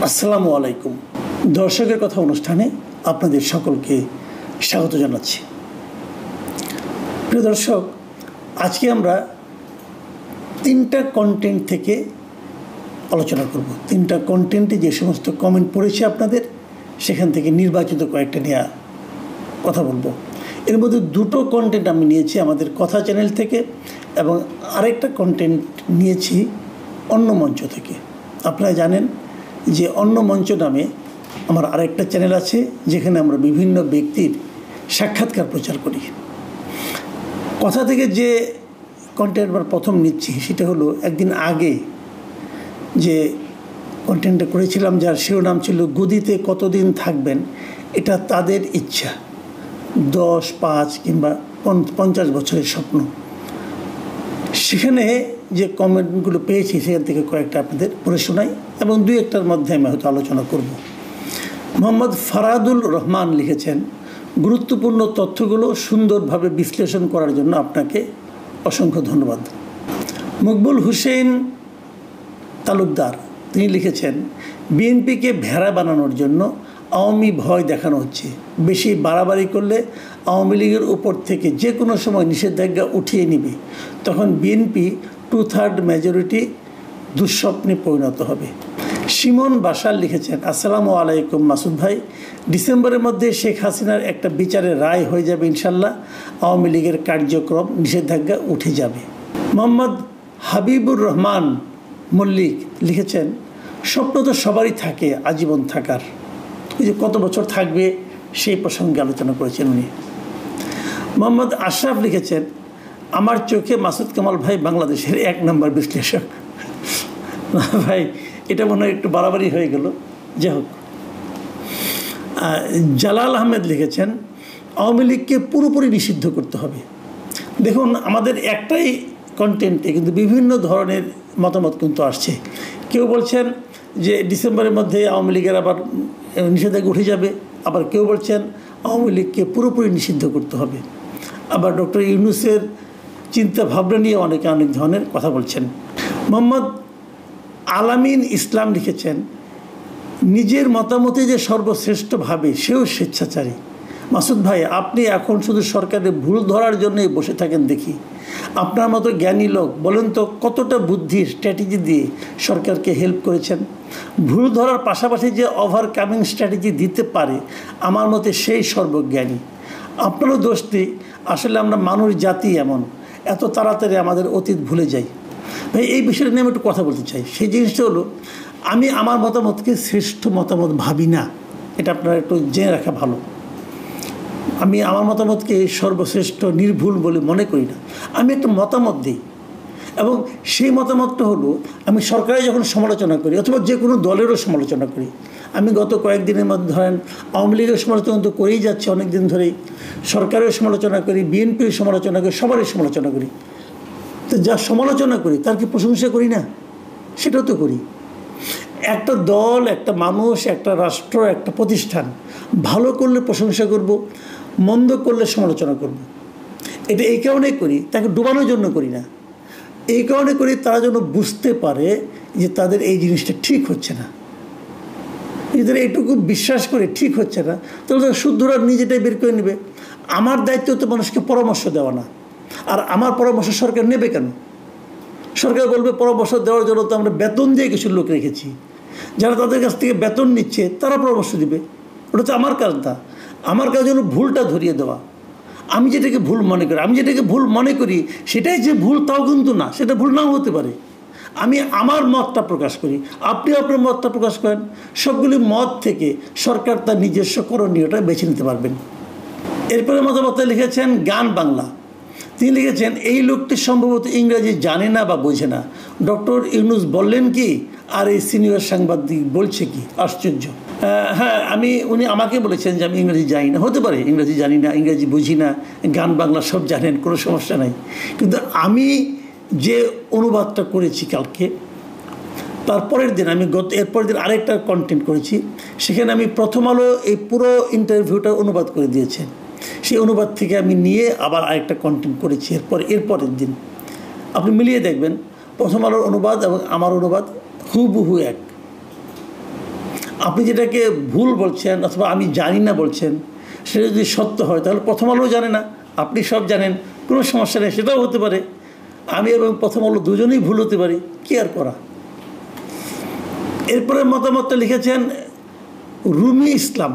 আসসালামু আলাইকুম। দর্শকের কথা অনুষ্ঠানে আপনাদের সকলকে স্বাগত জানাচ্ছি। প্রিয় দর্শক, আজকে আমরা তিনটা কন্টেন্ট থেকে আলোচনা করব। তিনটা কন্টেন্টে যে সমস্ত কমেন্ট পড়েছে আপনাদের, সেখান থেকে নির্বাচিত কয়েকটা নিয়ে কথা বলবো। এর মধ্যে দুটো কন্টেন্ট আমি নিয়েছি আমাদের কথা চ্যানেল থেকে এবং আরেকটা কন্টেন্ট নিয়েছি অন্য মঞ্চ থেকে। আপনারা জানেন যে অন্য মঞ্চ নামে আমার আরেকটা চ্যানেল আছে, যেখানে আমরা বিভিন্ন ব্যক্তির সাক্ষাৎকার প্রচার করি। কথা থেকে যে কন্টেন্ট আমরা প্রথম নিচ্ছি সেটা হলো, একদিন আগে যে কন্টেন্টটা করেছিলাম যার শিরোনাম ছিল গদিতে কতদিন থাকবেন, এটা তাদের ইচ্ছা, 10, 5 কিংবা 50 বছরের স্বপ্ন। সেখানে যে কমেন্টগুলো পেয়েছি সেখান থেকে কয়েকটা আপনাদের পড়ে শোনাই এবং দুই একটার মধ্যে আমি হয়তো আলোচনা করব। মোহাম্মদ ফারাদুল রহমান লিখেছেন, গুরুত্বপূর্ণ তথ্যগুলো সুন্দরভাবে বিশ্লেষণ করার জন্য আপনাকে অসংখ্য ধন্যবাদ। মকবুল হুসেন তালুকদার তিনি লিখেছেন, বিএনপিকে ভেড়া বানানোর জন্য আওয়ামী ভয় দেখানো হচ্ছে। বেশি বাড়াবাড়ি করলে আওয়ামী লীগের উপর থেকে যে কোনো সময় নিষেধাজ্ঞা উঠিয়ে নিবে, তখন বিএনপি 2/3 মেজরিটি দুঃস্বপ্নে পরিণত হবে। সিমন বাশার লিখেছেন, আসসালামু আলাইকুম মাসুদ ভাই, ডিসেম্বরের মধ্যে শেখ হাসিনার একটা বিচারের রায় হয়ে যাবে ইনশাল্লাহ, আওয়ামী লীগের কার্যক্রম নিষেধাজ্ঞা উঠে যাবে। মোহাম্মদ হাবিবুর রহমান মল্লিক লিখেছেন, স্বপ্ন তো সবারই থাকে আজীবন থাকার, যে কত বছর থাকবে সেই প্রসঙ্গে আলোচনা করেছেন উনি। মোহাম্মদ আশরাফ লিখেছেন, আমার চোখে মাসুদ কামাল ভাই বাংলাদেশের 1 নম্বর বিশ্লেষক। ভাই, এটা মনে হয় একটু বাড়াবাড়ি হয়ে গেল। যাই হোক, জালাল আহমেদ লিখেছেন, আওয়ামী লীগকে পুরোপুরি নিষিদ্ধ করতে হবে। দেখুন, আমাদের একটাই কন্টেন্টে কিন্তু বিভিন্ন ধরনের মতামত কিন্তু আসছে। কেউ বলছেন যে ডিসেম্বরের মধ্যে আওয়ামী লীগের আবার নিষেধাজ্ঞা উঠে যাবে, আবার কেউ বলছেন আওয়ামী লীগকে পুরোপুরি নিষিদ্ধ করতে হবে। আবার ডক্টর ইউনূসের চিন্তা ভাবনা নিয়ে অনেকে অনেক ধরনের কথা বলছেন। মোহাম্মদ আলামিন ইসলাম লিখেছেন, নিজের মতামতে যে সর্বশ্রেষ্ঠ ভাবে সেও স্বেচ্ছাচারী। মাসুদ ভাই, আপনি এখন শুধু সরকারের ভুল ধরার জন্যই বসে থাকেন দেখি। আপনার মতো জ্ঞানী লোক বলেন তো কতটা বুদ্ধি স্ট্র্যাটেজি দিয়ে সরকারকে হেল্প করেছেন। ভুল ধরার পাশাপাশি যে ওভারকামিং স্ট্র্যাটেজি দিতে পারে, আমার মতে সেই সর্বজ্ঞানী। আপনারও দোষ নেই, আসলে আমরা মানুষ জাতি এমন, এত তাড়াতাড়ি আমাদের অতীত ভুলে যাই। ভাই, এই বিষয়টা নিয়ে আমি একটু কথা বলতে চাই। সেই জিনিসটা হলো, আমি আমার মতামতকে শ্রেষ্ঠ মতামত ভাবি না, এটা আপনারা একটু জেনে রাখা ভালো। আমি আমার মতামতকে সর্বশ্রেষ্ঠ নির্ভুল বলে মনে করি না। আমি একটা মতামত দিই এবং সেই মতামতটা হলো, আমি সরকারের যখন সমালোচনা করি অথবা যে কোনো দলেরও সমালোচনা করি, আমি গত কয়েকদিনের মধ্যে ধরেন আওয়ামী লীগের সমালোচনা তো করেই যাচ্ছে অনেক দিন ধরেই, সরকারের সমালোচনা করি, বিএনপির সমালোচনা করি, সবারই সমালোচনা করি। তো যা সমালোচনা করি তার কি প্রশংসা করি না? সেটাও তো করি। একটা দল, একটা মানুষ, একটা রাষ্ট্র, একটা প্রতিষ্ঠান ভালো করলে প্রশংসা করব, মন্দ করলে সমালোচনা করব। এটা এই কারণেই করি, তাকে ডুবানোর জন্য করি না। এই কারণে করি তারা যেন বুঝতে পারে যে তাদের এই জিনিসটা ঠিক হচ্ছে না। যদি এইটুকু বিশ্বাস করে ঠিক হচ্ছে না, তাহলে তারা শুদ্ধরা নিজেটাই বের করে নেবে। আমার দায়িত্ব তো মানুষকে পরামর্শ দেওয়া না। আর আমার পরামর্শ সরকার নেবে কেন? সরকার বলবে পরামর্শ দেওয়ার জন্য তো আমরা বেতন দিয়ে কিছু লোক রেখেছি, যারা তাদের কাছ থেকে বেতন নিচ্ছে তারা পরামর্শ দিবে। ওটা তো আমার কাজ না। আমার কাজ হলো ভুলটা ধরিয়ে দেওয়া। আমি যেটাকে ভুল মনে করি সেটাই যে ভুল তাও কিন্তু না, সেটা ভুল নাও হতে পারে। আমি আমার মতটা প্রকাশ করি, আপনি আপনার মতটা প্রকাশ করেন। সবগুলি মত থেকে সরকার তার নিজস্ব করণীয়টা বেছে নিতে পারবেন। এরপরে মতামত লিখেছেন গান বাংলা। তিনি লিখেছেন, এই লোকটি সম্ভবত ইংরেজি জানে না বা বোঝে না। ডক্টর ইউনূস বললেন কি, আর এই সিনিয়র সাংবাদিক বলছে কি? আশ্চর্য। হ্যাঁ, উনি আমাকে বলেছেন যে আমি ইংরেজি জানি না। হতে পারে ইংরেজি জানি না, ইংরেজি বুঝি না, গান বাংলা সব জানেন, কোনো সমস্যা নাই। কিন্তু আমি যে অনুবাদটা করেছি কালকে, তারপরের দিন এরপরের দিন আরেকটা কন্টেন্ট করেছি, সেখানে আমি প্রথম আলো এই পুরো ইন্টারভিউটা অনুবাদ করে দিয়েছেন। সেই অনুবাদ থেকে আমি নিয়ে আবার আরেকটা কন্টেন্ট করেছি এরপরের দিন। আপনি মিলিয়ে দেখবেন প্রথম আলোর অনুবাদ এবং আমার অনুবাদ হুবহু এক। আপনি যেটাকে ভুল বলছেন অথবা আমি জানি না বলছেন, সেটা যদি সত্য হয় তাহলে প্রথম আলো জানে না, আপনি সব জানেন, কোনো সমস্যা নেই, সেটাও হতে পারে। আমি এবং প্রথম আলো দুজনেই ভুল হতে পারি, কি আর করা। এরপরে মতামতটা লিখেছেন রুমি ইসলাম।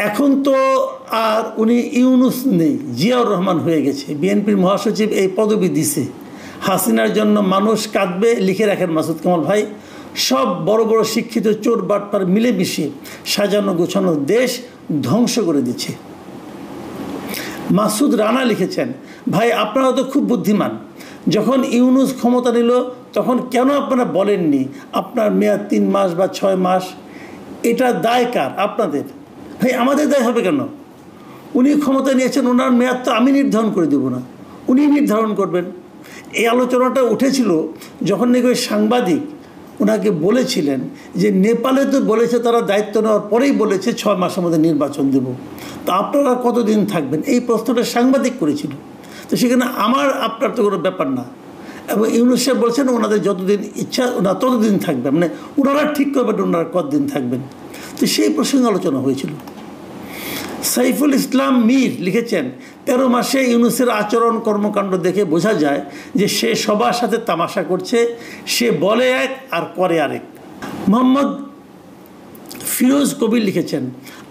এখন তো আর উনি ইউনুস নেই, জিয়াউর রহমান হয়ে গেছে, বিএনপির মহাসচিব এই পদবি দিছে। হাসিনার জন্য মানুষ কাঁদবে, লিখে রাখেন মাসুদ কামাল ভাই। সব বড় বড় শিক্ষিত চোর বাটপার মিলেমিশে সাজানো গোছানো দেশ ধ্বংস করে দিচ্ছে। মাসুদ রানা লিখেছেন, ভাই আপনারা তো খুব বুদ্ধিমান, যখন ইউনুস ক্ষমতা নিল তখন কেন আপনারা বলেননি আপনার মেয়াদ 3 মাস বা 6 মাস? এটা দায় কার? আপনাদের। ভাই আমাদের দায় হবে কেন? উনি ক্ষমতা নিয়েছেন, ওনার মেয়াদ তো আমি নির্ধারণ করে দেব না, উনি নির্ধারণ করবেন। এই আলোচনাটা উঠেছিল যখন নাকি ওই সাংবাদিক ওনাকে বলেছিলেন যে নেপালে তো বলেছে তারা দায়িত্ব নেওয়ার পরেই বলেছে 6 মাসের মধ্যে নির্বাচন দেব, তো আপনারা কতদিন থাকবেন? এই প্রশ্নটা সাংবাদিক করেছিল। তো সেখানে আপনার তো কোনো ব্যাপার না। এবং ইউনুস সাহেব বলছেন ওনাদের যতদিন ইচ্ছা ওনারা ততদিন থাকবেন, মানে ওনারা ঠিক করবেন ওনারা কতদিন থাকবেন। তো সেই প্রসঙ্গে আলোচনা হয়েছিল। সাইফুল ইসলাম মীর লিখেছেন, 13 মাসে ইউনুসের আচরণ কর্মকাণ্ড দেখে বোঝা যায় যে সে সবার সাথে তামাশা করছে, সে বলে এক আর করে আরেক। মোহাম্মদ ফিরোজ কবির লিখেছেন,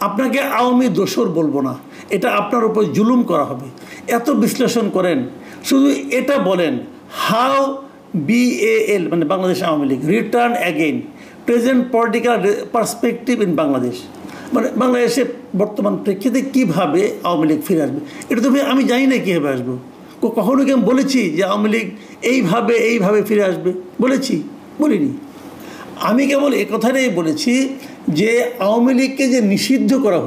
আপনাকে আওয়ামী দোসর বলবো না, এটা আপনার উপর জুলুম করা হবে। এত বিশ্লেষণ করেন, শুধু এটা বলেন, হাউ BAL মানে Bangladesh Awami League return again present political perspective in Bangladesh, মানে বাংলাদেশে বর্তমান প্রেক্ষিতে কীভাবে আওয়ামী লীগ ফিরে আসবে। এটা তো আমি জানি না কীভাবে আসবো। কখনো কি আমি বলেছি যে আওয়ামী লীগ এইভাবে ফিরে আসবে? বলিনি। আমি কেবল এ কথাটাই বলেছি যে আওয়ামী লীগকে যে নিষিদ্ধ করা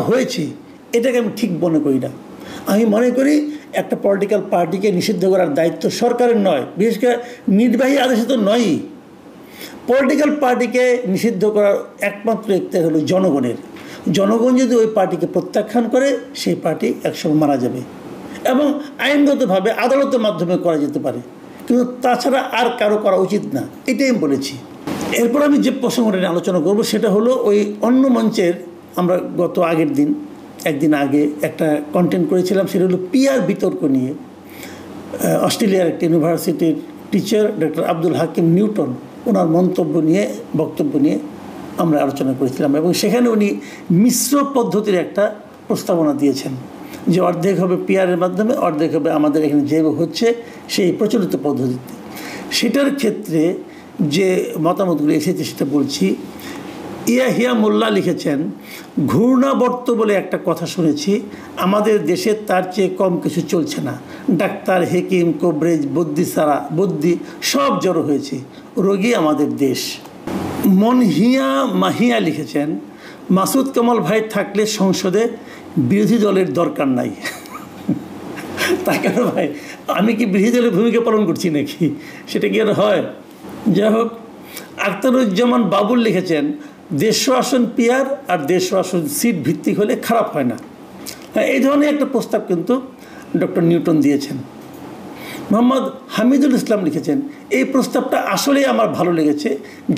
হয়েছে এটাকে আমি ঠিক মনে করি না। আমি মনে করি একটা পলিটিক্যাল পার্টিকে নিষিদ্ধ করার দায়িত্ব সরকারের নয়, বিশেষ করে নির্বাহী আদেশে তো নয়ই। পলিটিক্যাল পার্টিকে নিষিদ্ধ করার একমাত্র এখতিয়ার হলো জনগণের। জনগণ যদি ওই পার্টিকে প্রত্যাখ্যান করে সেই পার্টি একসময় মারা যাবে, এবং আইনগতভাবে আদালতের মাধ্যমে করা যেতে পারে, কিন্তু তাছাড়া আর কারো করা উচিত না, এটাই আমি বলেছি। এরপর আমি যে প্রসঙ্গটা নিয়ে আলোচনা করব সেটা হলো ওই অন্য মঞ্চের আমরা একদিন আগে একটা কন্টেন্ট করেছিলাম, সেটা হলো পিআর বিতর্ক নিয়ে। অস্ট্রেলিয়ার একটা ইউনিভার্সিটির teacher doctor Abdul Hakim Newton ওনার বক্তব্য নিয়ে আমরা আলোচনা করেছিলাম, এবং সেখানে উনি মিশ্র পদ্ধতির একটা প্রস্তাবনা দিয়েছেন যে অর্ধেক হবে পিআরের মাধ্যমে, অর্ধেক হবে আমাদের এখানে যেভাবে হচ্ছে সেই প্রচলিত পদ্ধতিতে। সেটার ক্ষেত্রে যে মতামতগুলো এসেছে সেটা বলছি। ইয়াহিয়া মোল্লা লিখেছেন, ঘূর্ণাবর্ত বলে একটা কথা শুনেছি, আমাদের দেশে তার চেয়ে কম কিছু চলছে না। ডাক্তার, হেকিম, কবরেজ, বদ্যি সব জড়ো হয়েছে, রোগী আমাদের দেশ। মনহিয়া মাহিয়া লিখেছেন, মাসুদ কামাল ভাই থাকলে সংসদে বিরোধী দলের দরকার নাই। তা কেন ভাই, আমি কি বিরোধী দলের ভূমিকা পালন করছি নাকি? সেটা কি আর হয়? যাই হোক, আখতারুজ্জামান বাবুল লিখেছেন, 150 আসন পিআর আর 150 আসন সিট ভিত্তিক হলে খারাপ হয় না। হ্যাঁ, এই ধরনের একটা প্রস্তাব কিন্তু ডক্টর নিউটন দিয়েছেন। মোহাম্মদ হামিদুল ইসলাম লিখেছেন, এই প্রস্তাবটা আসলেই আমার ভালো লেগেছে,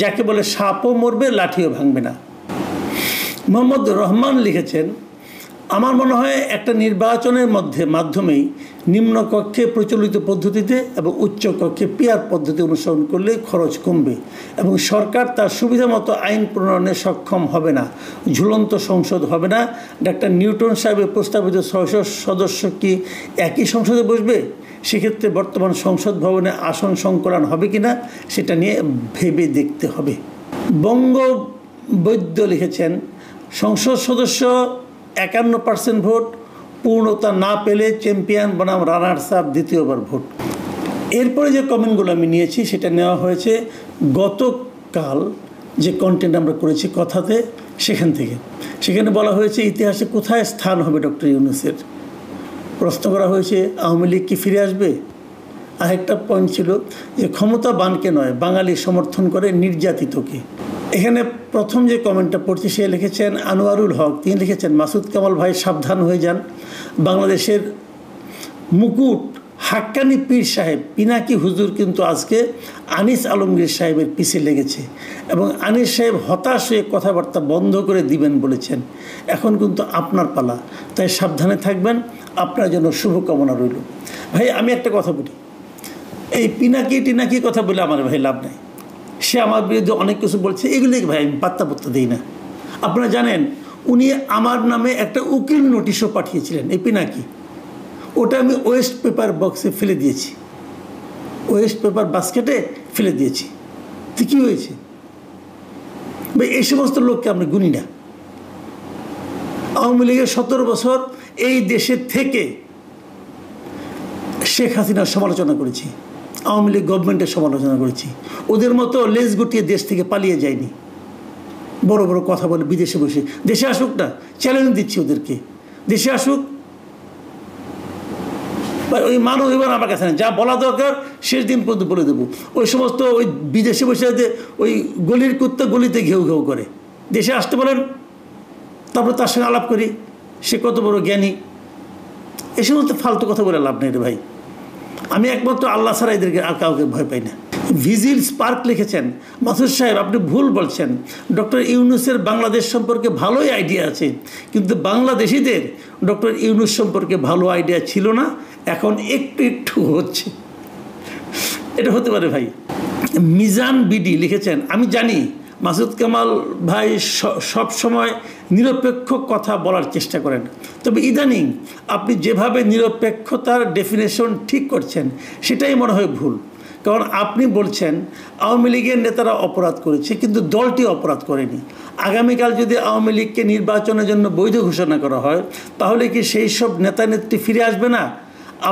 যাকে বলে সাপও মরবে লাঠিও ভাঙবে না। মোহাম্মদ রহমান লিখেছেন, আমার মনে হয় একটা নির্বাচনের মাধ্যমেই নিম্নকক্ষে প্রচলিত পদ্ধতিতে এবং উচ্চকক্ষে পিআর পদ্ধতি অনুসরণ করলে খরচ কমবে এবং সরকার তার সুবিধা মতো আইন প্রণয়নে সক্ষম হবে না, ঝুলন্ত সংসদ হবে না। ডাক্তার নিউটন সাহেবের প্রস্তাবিত 600 সদস্য কি একই সংসদে বসবে? সেক্ষেত্রে বর্তমান সংসদ ভবনে আসন সংকলন হবে কিনা সেটা নিয়ে ভেবে দেখতে হবে। বঙ্গবৈদ্য লিখেছেন, সংসদ সদস্য 51% ভোট, পূর্ণতা না পেলে চ্যাম্পিয়ন বনাম রানার্স আপ দ্বিতীয়বার ভোট। এরপরে যে কমেন্টগুলো আমি নিয়েছি সেটা নেওয়া হয়েছে গতকাল যে কন্টেন্ট আমরা করেছি কথাতে, সেখান থেকে। সেখানে বলা হয়েছে ইতিহাসে কোথায় স্থান হবে ডক্টর ইউনূসের। প্রশ্ন করা হয়েছে আওয়ামী লীগ কি ফিরে আসবে। আরেকটা পয়েন্ট ছিল যে ক্ষমতাবানকে নয়, বাঙালি সমর্থন করে নির্যাতিতকে। এখানে প্রথম যে কমেন্টটা পড়ছি সে লিখেছেন আনোয়ারুল হক, তিনি লিখেছেন, মাসুদ কামাল ভাই সাবধান হয়ে যান, বাংলাদেশের মুকুট হাক্কানি পীর সাহেব পিনাকি হুজুর কিন্তু আজকে আনিস আলমগীর সাহেবের পিছে লেগেছে এবং আনিস সাহেব হতাশ হয়ে কথাবার্তা বন্ধ করে দিবেন বলেছেন। এখন কিন্তু আপনার পালা, তাই সাবধানে থাকবেন। আপনার জন্য শুভকামনা রইল। ভাই আমি একটা কথা বলি, এই পিনাকি টিনাকি কথা বলে আমার ভাই লাভ নাই। সে আমার বিরুদ্ধে অনেক কিছু বলছে, এগুলি ভাই আমি পাত্তা দিই না। আপনারা জানেন উনি আমার নামে একটা উকিল নোটিশও পাঠিয়েছিলেন, এই পিনাকি। ওটা আমি ওয়েস্ট পেপার বক্সে ফেলে দিয়েছি, ওয়েস্ট পেপার বাস্কেটে ফেলে দিয়েছি। তো কী হয়েছে ভাই? এই সমস্ত লোককে আমরা গুনি না। আওয়ামী লীগের 17 বছর এই দেশে থেকে শেখ হাসিনার সমালোচনা করেছি, আওয়ামী লীগ গভর্নমেন্টের সমালোচনা করেছি। ওদের মতো লেজ গুটিয়ে দেশ থেকে পালিয়ে যায়নি। বড় বড় কথা বলে বিদেশে বসে, দেশে আসুক না, চ্যালেঞ্জ দিচ্ছি ওদেরকে, দেশে আসুক। ওই মানব এবার আমার কাছে যা বলা দরকার শেষ দিন পর্যন্ত বলে দেবো। ওই সমস্ত ওই বিদেশে বসে ওই গলির কুত্তা গলিতে ঘেউ ঘেউ করে, দেশে আসতে বলেন, তারপর তার সঙ্গে আলাপ করি সে কত বড় জ্ঞানী। এ সমস্ত ফালতু কথা বলে লাভ নেই রে ভাই। আমি একমাত্র আল্লাহ ছাড়া এদেরকে আর কাউকে ভয় পাই না। ভিজিল স্পার্ক লিখেছেন, মাসুদ সাহেব আপনি ভুল বলছেন। ডক্টর ইউনূসের বাংলাদেশ সম্পর্কে ভালোই আইডিয়া আছে, কিন্তু বাংলাদেশিদের ডক্টর ইউনূস সম্পর্কে ভালো আইডিয়া ছিল না, এখন একটু একটু হচ্ছে। এটা হতে পারে ভাই। মিজান বিডি লিখেছেন, আমি জানি মাসুদ কামাল ভাই সব সময় নিরপেক্ষ কথা বলার চেষ্টা করেন, তবে ইদানিং আপনি যেভাবে নিরপেক্ষতার ডেফিনেশন ঠিক করছেন সেটাই মনে হয় ভুল। কারণ আপনি বলছেন আওয়ামী লীগের নেতারা অপরাধ করেছে, কিন্তু দলটি অপরাধ করেনি। আগামীকাল যদি আওয়ামী লীগকে নির্বাচনের জন্য বৈধ ঘোষণা করা হয়, তাহলে কি সেই সব নেতা নেত্রী ফিরে আসবে না?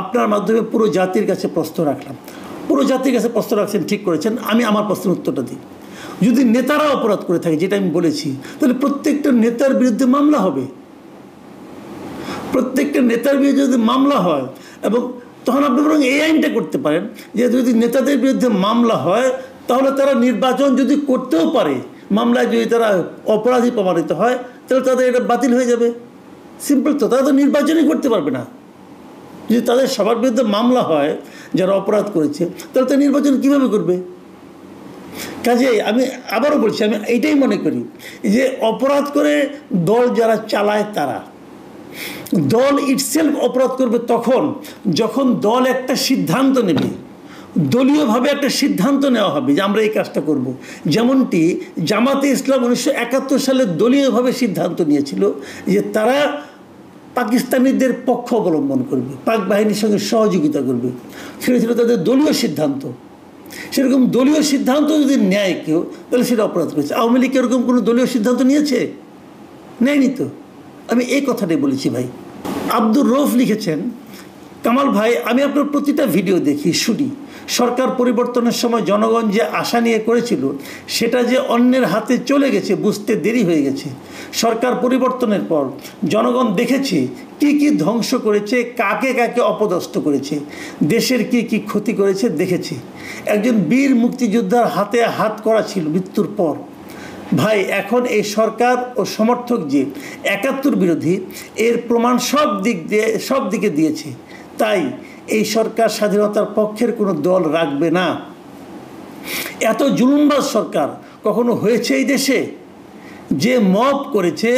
আপনার মাধ্যমে পুরো জাতির কাছে প্রশ্ন রাখলাম, পুরো জাতির কাছে প্রশ্ন রাখছেন, ঠিক করেছেন। আমি আমার প্রশ্নের উত্তরটা দিই। যদি নেতারা অপরাধ করে থাকে, যেটা আমি বলেছি, তাহলে প্রত্যেকটা নেতার বিরুদ্ধে মামলা হবে। প্রত্যেকটা নেতার বিরুদ্ধে যদি মামলা হয়, এবং তখন আপনি বরং এই আইনটা করতে পারেন যে যদি নেতাদের বিরুদ্ধে মামলা হয়, তাহলে তারা নির্বাচন যদি করতেও পারে, মামলায় যদি তারা অপরাধী প্রমাণিত হয়, তাহলে তাদের এটা বাতিল হয়ে যাবে। সিম্পল তো, তারা তো নির্বাচনই করতে পারবে না। যদি তাদের সবার বিরুদ্ধে মামলা হয় যারা অপরাধ করেছে, তাহলে তারা নির্বাচন কীভাবে করবে? কাজেই আমি আবারও বলছি, আমি এইটাই মনে করি যে অপরাধ করে দল যারা চালায়, তারা দল ইটসেলফ অপরাধ করবে তখন যখন দল একটা সিদ্ধান্ত নেবে, দলীয়ভাবে একটা সিদ্ধান্ত নেওয়া হবে যে আমরা এই কাজটা করব। যেমনটি জামাতে ইসলাম 1971 সালে দলীয়ভাবে সিদ্ধান্ত নিয়েছিল যে তারা পাকিস্তানিদের পক্ষ অবলম্বন করবে, পাক বাহিনীর সঙ্গে সহযোগিতা করবে। সেটা ছিল তাদের দলীয় সিদ্ধান্ত। সেরকম দলীয় সিদ্ধান্ত যদি নেয় কেউ, তাহলে সেটা অপরাধ করেছে। আওয়ামী লীগ এরকম কোনো দলীয় সিদ্ধান্ত নিয়েছে? নেয়নি তো। আমি এই কথাটাই বলেছি ভাই। আব্দুর রৌফ লিখেছেন, কামাল ভাই আমি আপনার প্রতিটা ভিডিও দেখি, শুনি। সরকার পরিবর্তনের সময় জনগণ যে আশা নিয়ে করেছিল, সেটা যে অন্যের হাতে চলে গেছে বুঝতে দেরি হয়ে গেছে। সরকার পরিবর্তনের পর জনগণ দেখেছে কি কি ধ্বংস করেছে, কাকে কাকে অপদস্থ করেছে, দেশের কি কি ক্ষতি করেছে দেখেছে। একজন বীর মুক্তিযোদ্ধার হাতে হাত করা ছিল মৃত্যুর পর। ভাই এখন এই সরকার ও সমর্থক যে 71 বিরোধী, এর প্রমাণ সব দিকে দিয়েছে। তাই এই সরকার স্বাধীনতার পক্ষের কোনো দল রাখবে না। এত জুলুমবাজ সরকার কখনো হয়েছে এই দেশে? যে মব করেছে,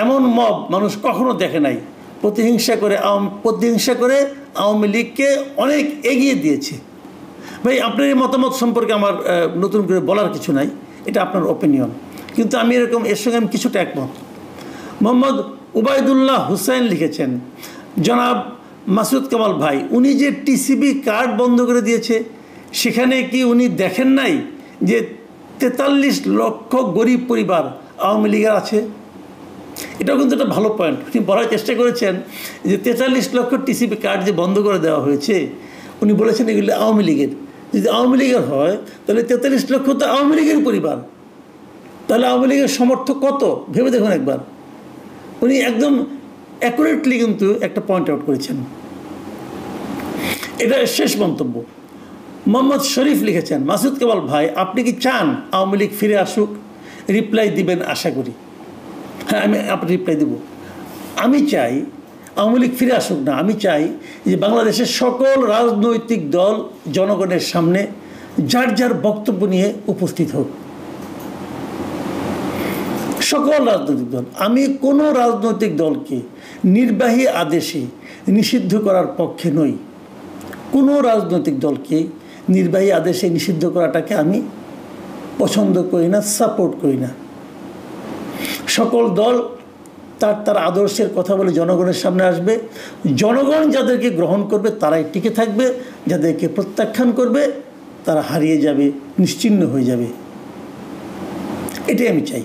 এমন মব মানুষ কখনো দেখে নাই। প্রতিহিংসা করে আওয়ামী লীগকে অনেক এগিয়ে দিয়েছে। ভাই আপনার এই মতামত সম্পর্কে আমার নতুন করে বলার কিছু নাই, এটা আপনার ওপিনিয়ন, কিন্তু আমি এর সঙ্গে আমি কিছুটা একমত। মোহাম্মদ উবায়দুল্লাহ হুসাইন লিখেছেন, জনাব মাসুদ কামাল ভাই উনি যে টিসিবি কার্ড বন্ধ করে দিয়েছে, সেখানে কি উনি দেখেন নাই যে 43 লক্ষ গরিব পরিবার আওয়ামী লীগের আছে? এটাও কিন্তু একটা ভালো পয়েন্ট। উনি বলার চেষ্টা করেছেন যে 43 লক্ষ টিসিবি কার্ড যে বন্ধ করে দেওয়া হয়েছে, উনি বলেছেন এগুলি আওয়ামী লীগের। যদি আওয়ামী লীগের হয়, তাহলে 43 লক্ষ তো আওয়ামী লীগের পরিবার। তাহলে আওয়ামী লীগের সমর্থক কত ভেবে দেখুন একবার। উনি একদম অ্যাকুরেটলি কিন্তু একটা পয়েন্ট আউট করেছেন। এটা শেষ মন্তব্য। মোহাম্মদ শরীফ লিখেছেন, মাসুদ কামাল ভাই আপনি কি চান আওয়ামী লীগ ফিরে আসুক? রিপ্লাই দিবেন আশা করি। হ্যাঁ, আপনি রিপ্লাই দেব। আমি চাই আওয়ামী লীগ ফিরে আসুক না, আমি চাই যে বাংলাদেশের সকল রাজনৈতিক দল জনগণের সামনে যার যার বক্তব্য নিয়ে উপস্থিত হোক। সকল রাজনৈতিক দল, আমি কোনো রাজনৈতিক দলকে নির্বাহী আদেশে নিষিদ্ধ করার পক্ষে নই। কোনো রাজনৈতিক দলকে নির্বাহী আদেশে নিষিদ্ধ করাটাকে আমি পছন্দ করি না, সাপোর্ট করি না। সকল দল তার তার আদর্শের কথা বলে জনগণের সামনে আসবে, জনগণ যাদেরকে গ্রহণ করবে তারাই টিকে থাকবে, যাদেরকে প্রত্যাখ্যান করবে তারা হারিয়ে যাবে, নিশ্চিহ্ন হয়ে যাবে। এটাই আমি চাই।